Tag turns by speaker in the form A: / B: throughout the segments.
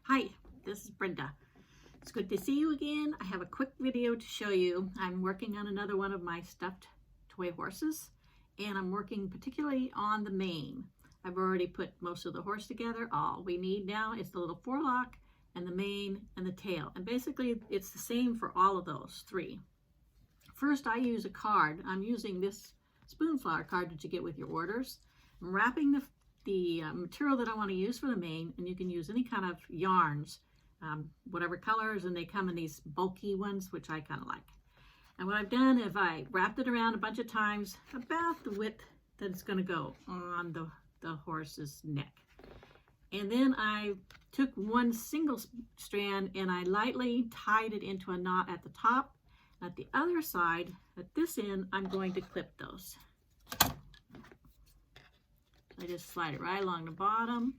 A: Hi, this is Brenda. It's good to see you again. I have a quick video to show you. I'm working on another one of my stuffed toy horses, and I'm working particularly on the mane. I've already put most of the horse together. All we need now is the little forelock and the mane and the tail. And basically it's the same for all of those three. First, I use a card. I'm using this spoonflower card that you get with your orders. I'm wrapping the material that I want to use for the mane, and you can use any kind of yarns, whatever colors, and they come in these bulky ones, which I kind of like. And what I've done is I wrapped it around a bunch of times, about the width that it's going to go on the horse's neck. And then I took one single strand and I lightly tied it into a knot at the top. At the other side, at this end, I'm going to clip those. I just slide it right along the bottom.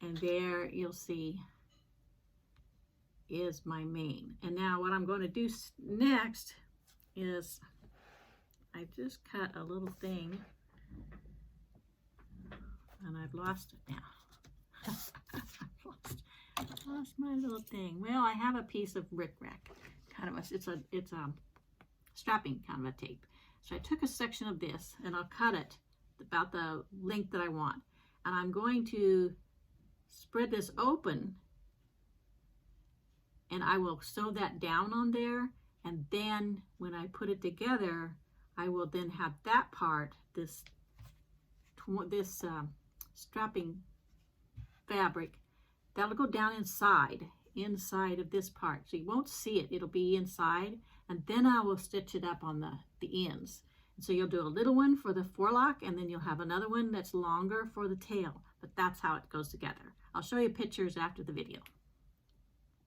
A: And there you'll see is my mane. And now what I'm going to do next is I just cut a little thing, and I've lost it now. I've lost my little thing. Well, I have a piece of rickrack. It's a strapping kind of a tape. So I took a section of this and I'll cut it about the length that I want. And I'm going to spread this open and I will sew that down on there. And then when I put it together, I will then have that part, this strapping fabric, that'll go down inside of this part. So you won't see it, it'll be inside. And then I will stitch it up on the ends. And so you'll do a little one for the forelock, and then you'll have another one that's longer for the tail. But that's how it goes together. I'll show you pictures after the video.